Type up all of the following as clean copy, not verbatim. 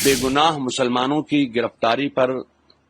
بے گناہ مسلمانوں کی گرفتاری پر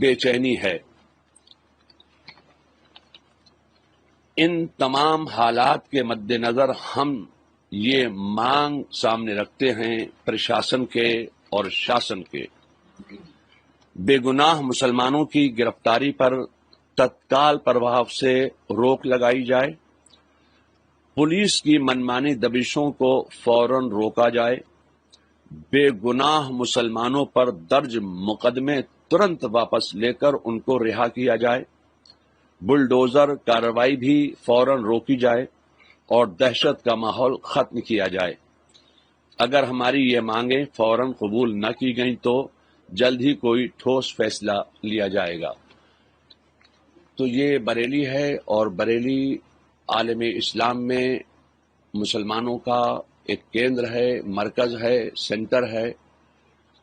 بے چینی ہے۔ ان تمام حالات کے مد نظر ہم یہ مانگ سامنے رکھتے ہیں پرشاسن کے اور شاسن کے، بے گناہ مسلمانوں کی گرفتاری پر تتکال پربھاو سے روک لگائی جائے، پولیس کی منمانی دبشوں کو فوراً روکا جائے، بے گناہ مسلمانوں پر درج مقدمے ترنت واپس لے کر ان کو رہا کیا جائے، بلڈوزر کارروائی بھی فوراً روکی جائے اور دہشت کا ماحول ختم کیا جائے۔ اگر ہماری یہ مانگیں فوراً قبول نہ کی گئیں تو جلد ہی کوئی ٹھوس فیصلہ لیا جائے گا۔ تو یہ بریلی ہے، اور بریلی عالم اسلام میں مسلمانوں کا ایک کیندر ہے، مرکز ہے، سینٹر ہے۔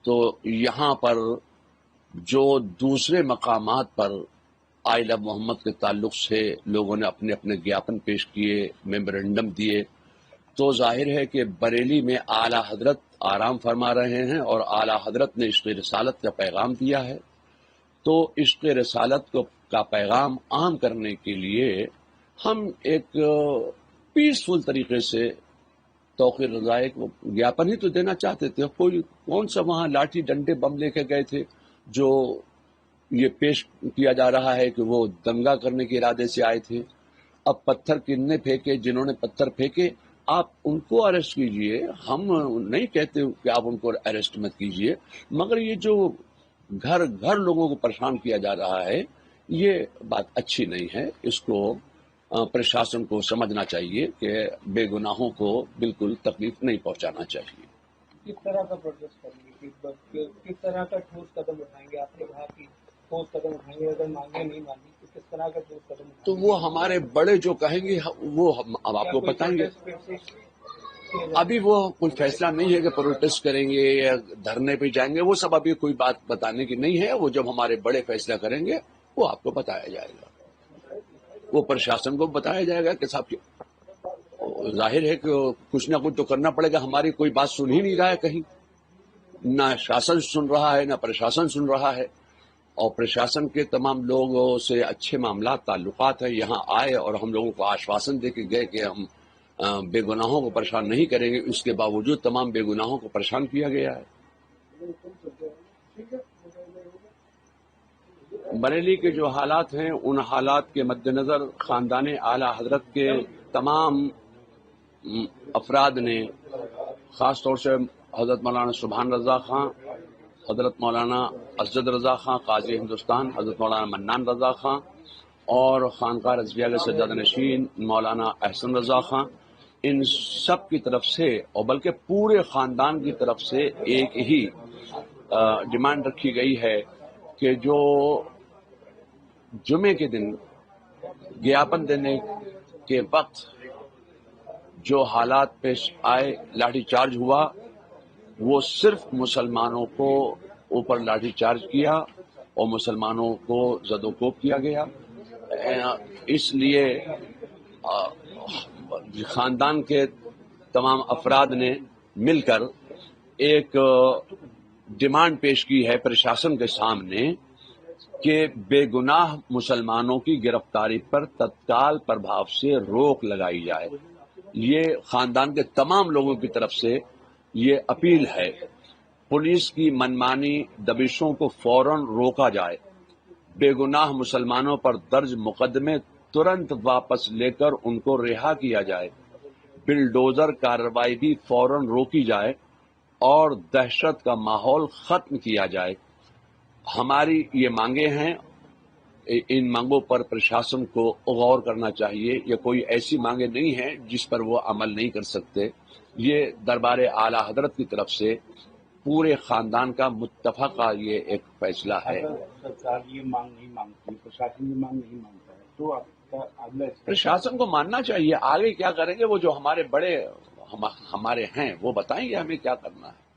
تو یہاں پر جو دوسرے مقامات پر آئل آف محمد کے تعلق سے لوگوں نے اپنے اپنے گیاپن پیش کیے، میمورنڈم دیے، تو ظاہر ہے کہ بریلی میں اعلیٰ حضرت آرام فرما رہے ہیں اور اعلیٰ حضرت نے عشق رسالت کا پیغام دیا ہے۔ تو عشق رسالت کا پیغام عام کرنے کے لیے ہم ایک پیسفل طریقے سے توقیر رضا ایک گیاپن ہی تو دینا چاہتے تھے۔ کون سا وہاں لاٹھی ڈنڈے بم لے کے گئے تھے جو یہ پیش کیا جا رہا ہے کہ وہ دنگا کرنے کے ارادے سے آئے تھے۔ اب پتھر کتنے پھینکے، جنہوں نے پتھر پھینکے آپ ان کو اریسٹ کیجئے، ہم نہیں کہتے کہ آپ ان کو اریسٹ مت کیجئے، مگر یہ جو گھر گھر لوگوں کو پریشان کیا جا رہا ہے یہ بات اچھی نہیں ہے۔ اس کو پرشاسن کو سمجھنا چاہیے کہ بے گناہوں کو بالکل تکلیف نہیں پہنچانا چاہیے۔ کس طرح کا پروٹیسٹ کریں گے، کس طرح کا ٹھوس قدم اٹھائیں گے؟ آپ نے کہا کہ ٹھوس قدم اٹھائیں گے، اگر مانگیں نہیں مانی تو کس طرح کا ٹھوس قدم اٹھائیں گے؟ تو وہ ہمارے بڑے جو کہیں گے وہ ہم اب آپ کو بتائیں گے۔ ابھی وہ کوئی فیصلہ نہیں ہے کہ پروٹیسٹ کریں گے یا دھرنے پہ جائیں گے، وہ سب ابھی کوئی بات بتانے کی نہیں ہے۔ وہ جب ہمارے بڑے فیصلہ کریں گے وہ آپ کو بتایا جائے گا، وہ پرشاسن کو بتایا جائے گا کہ صاحب ظاہر ہے کہ کچھ نہ کچھ تو کرنا پڑے گا۔ ہماری کوئی بات سن ہی نہیں رہا ہے، کہیں نہ شاسن سن رہا ہے نہ پرشاسن سن رہا ہے، اور پرشاسن کے تمام لوگوں سے اچھے معاملات تعلقات ہیں، یہاں آئے اور ہم لوگوں کو آشواسن دے کے گئے کہ ہم بے گناہوں کو پریشان نہیں کریں گے، اس کے باوجود تمام بے گناہوں کو پریشان کیا گیا ہے۔ بریلی کے جو حالات ہیں ان حالات کے مد نظر خاندان اعلیٰ حضرت کے تمام افراد نے، خاص طور سے حضرت مولانا سبحان رضا خان، حضرت مولانا اسجد رضا خان قاضی ہندوستان، حضرت مولانا منان رضا خان اور خانقاہ رضویہ کے سجادہ نشین مولانا احسن رضا خان، ان سب کی طرف سے اور بلکہ پورے خاندان کی طرف سے ایک ہی ڈیمانڈ رکھی گئی ہے کہ جو جمعے کے دن گیاپن دینے کے وقت جو حالات پیش آئے، لاٹھی چارج ہوا، وہ صرف مسلمانوں کو اوپر لاٹھی چارج کیا اور مسلمانوں کو زد و کوب کیا گیا۔ اس لیے خاندان کے تمام افراد نے مل کر ایک ڈیمانڈ پیش کی ہے پرشاسن کے سامنے کہ بے گناہ مسلمانوں کی گرفتاری پر تتکال پربھاو سے روک لگائی جائے۔ یہ خاندان کے تمام لوگوں کی طرف سے یہ اپیل ہے۔ پولیس کی منمانی دبشوں کو فوراً روکا جائے، بے گناہ مسلمانوں پر درج مقدمے ترنت واپس لے کر ان کو رہا کیا جائے، بلڈوزر کارروائی بھی فوراً روکی جائے اور دہشت کا ماحول ختم کیا جائے۔ ہماری یہ مانگیں ہیں، ان مانگوں پر پرشاسن کو غور کرنا چاہیے۔ یہ کوئی ایسی مانگیں نہیں ہیں جس پر وہ عمل نہیں کر سکتے۔ یہ دربار اعلیٰ حضرت کی طرف سے پورے خاندان کا متفقہ یہ ایک فیصلہ ہے۔ سرکار یہ مانگ نہیں مانگتی، پرشاسن یہ مانگ نہیں مانگتا ہے، تو آپ کا اگلا پرشاسن کو ماننا چاہیے۔ آگے کیا کریں گے وہ جو ہمارے بڑے ہمارے ہیں وہ بتائیں گے ہمیں کیا کرنا ہے۔